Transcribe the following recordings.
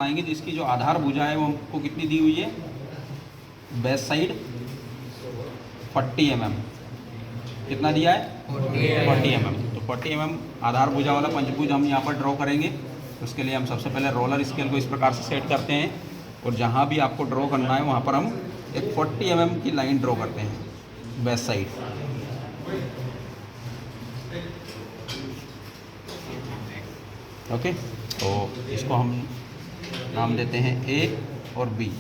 आएंगे जिसकी जो आधार भुजा है वो हमको कितनी दी हुई है, बेस साइड 40 mm। कितना दिया है, 40 mm। तो 40 mm आधार भुजा वाला पंचभुज हम यहाँ पर ड्रॉ करेंगे। उसके लिए हम सबसे पहले रोलर स्केल को इस प्रकार से सेट करते हैं और जहाँ भी आपको ड्रॉ करना है वहाँ पर हम एक 40 mm की लाइन ड्रॉ करते हैं बेस साइड। ओके, तो इसको हम नाम देते हैं ए और बी।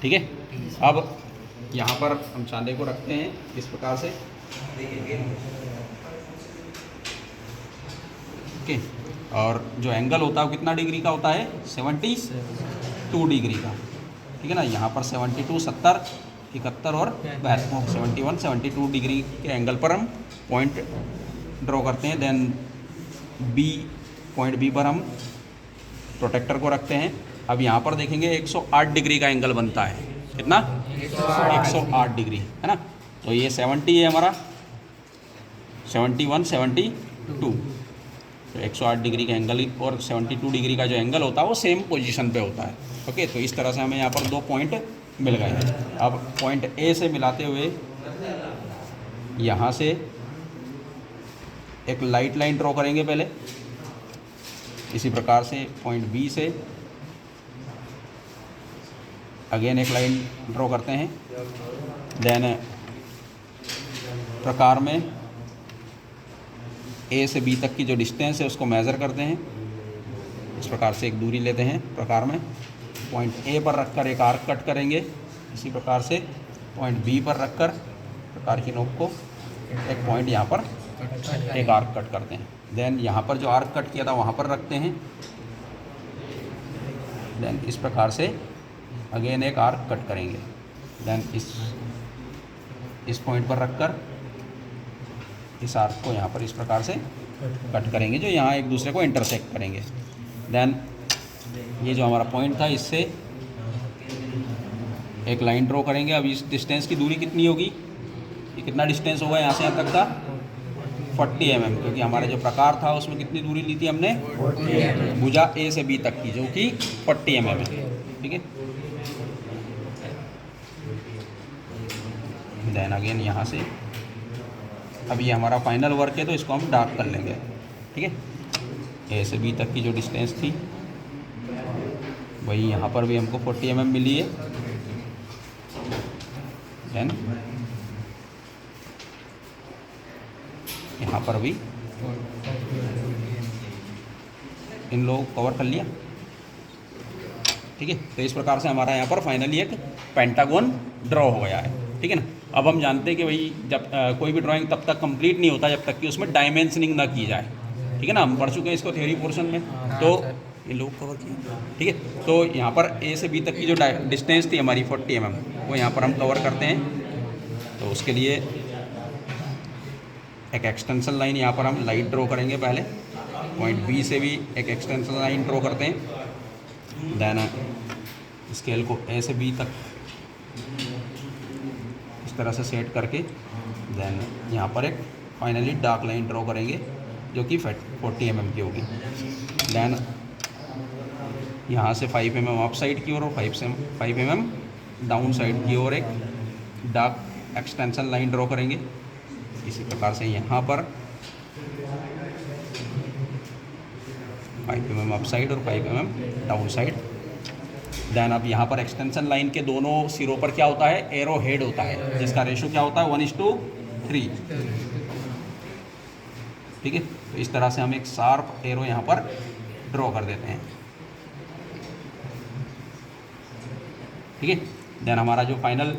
ठीक है, अब यहाँ पर हम चांदे को रखते हैं इस प्रकार से। ओके, और जो एंगल होता है वो कितना डिग्री का होता है, 72 डिग्री का। ठीक है ना, यहाँ पर 72, 70, 71 और 72, 71, 72 डिग्री के एंगल पर हम पॉइंट ड्रॉ करते हैं। देन बी, पॉइंट बी पर हम प्रोटेक्टर को रखते हैं। अब यहाँ पर देखेंगे 108 डिग्री का एंगल बनता है। कितना, 108 डिग्री है ना। तो ये 70 है हमारा, 71, 72, तो 108 डिग्री का एंगल और 72 डिग्री का जो एंगल होता है वो सेम पोजीशन पे होता है। ओके, तो इस तरह से हमें यहाँ पर दो पॉइंट मिल गए हैं। अब पॉइंट ए से मिलाते हुए यहाँ से एक लाइट लाइन ड्रॉ करेंगे पहले, इसी प्रकार से पॉइंट बी से अगेन एक लाइन ड्रॉ करते हैं। देन प्रकार में ए से बी तक की जो डिस्टेंस है उसको मेज़र करते हैं। इस प्रकार से एक दूरी लेते हैं प्रकार में, पॉइंट ए पर रखकर एक आर्क कट करेंगे। इसी प्रकार से पॉइंट बी पर रखकर प्रकार की नोक को एक पॉइंट यहाँ पर एक आर्क कट करते हैं। देन यहाँ पर जो आर्क कट किया था वहाँ पर रखते हैं। देन इस प्रकार से अगेन एक आर्क कट करेंगे। देन इस पॉइंट पर रखकर इस आर्क को यहाँ पर इस प्रकार से कट करेंगे, जो यहाँ एक दूसरे को इंटरसेक्ट करेंगे। देन ये जो हमारा पॉइंट था इससे एक लाइन ड्रॉ करेंगे। अब इस डिस्टेंस की दूरी कितनी होगी, ये कितना डिस्टेंस होगा यहाँ से यहाँ तक का, 40 mm, क्योंकि हमारा जो प्रकार था उसमें कितनी दूरी ली थी हमने, भुजा ए से बी तक की, जो कि 40 mm है। ठीक है, देन अगेन यहाँ से अब ये हमारा फाइनल वर्क है तो इसको हम डार्क कर लेंगे। ठीक है, ए से बी तक की जो डिस्टेंस थी वही यहाँ पर भी हमको 40 mm मिली है। देन यहाँ पर भी इन लोगों को कवर कर लिया। ठीक है, तो इस प्रकार से हमारा यहाँ पर फाइनली एक पेंटागन ड्रॉ हो गया है। ठीक है ना। अब हम जानते हैं कि भाई जब कोई भी ड्राइंग तब तक कंप्लीट नहीं होता जब तक कि उसमें डायमेंशनिंग ना की जाए। ठीक है ना, हम पढ़ चुके हैं इसको थ्योरी पोर्शन में, तो ये लोग कवर किए। ठीक है, तो यहाँ पर ए से बी तक की जो डिस्टेंस थी हमारी 40 mm, वो यहाँ पर हम कवर करते हैं। तो उसके लिए एक एक्सटेंशन लाइन यहाँ पर हम लाइट ड्रॉ करेंगे। पहले पॉइंट बी से भी एक एक्सटेंशन लाइन ड्रॉ करते हैं। देन स्केल को ए से बी तक इस तरह से सेट करके देन यहाँ पर एक फाइनली डार्क लाइन ड्रॉ करेंगे जो कि 40 mm की होगी। देन यहाँ से 5 mm अप साइड की ओर और 5 mm डाउन साइड की ओर एक डार्क एक्सटेंशन लाइन ड्रॉ करेंगे। इसी प्रकार से यहाँ पर 5 mm अप साइड और 5 mm डाउन साइड। देन अब यहाँ पर एक्सटेंशन लाइन के दोनों सिरों पर क्या होता है, एरो हेड होता है, जिसका रेशो क्या होता है, 1:3। ठीक है, तो इस तरह से हम एक शार्प एरो यहाँ पर ड्रॉ कर देते हैं। ठीक है, देन हमारा जो फाइनल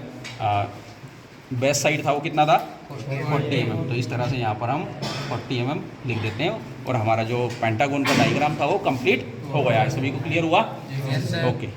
बेस साइड था वो कितना था, 40 mm। तो इस तरह से यहाँ पर हम 40 mm लिख देते हैं और हमारा जो पेंटागन का डायग्राम था वो कंप्लीट हो गया है। सभी को क्लियर हुआ? ओके।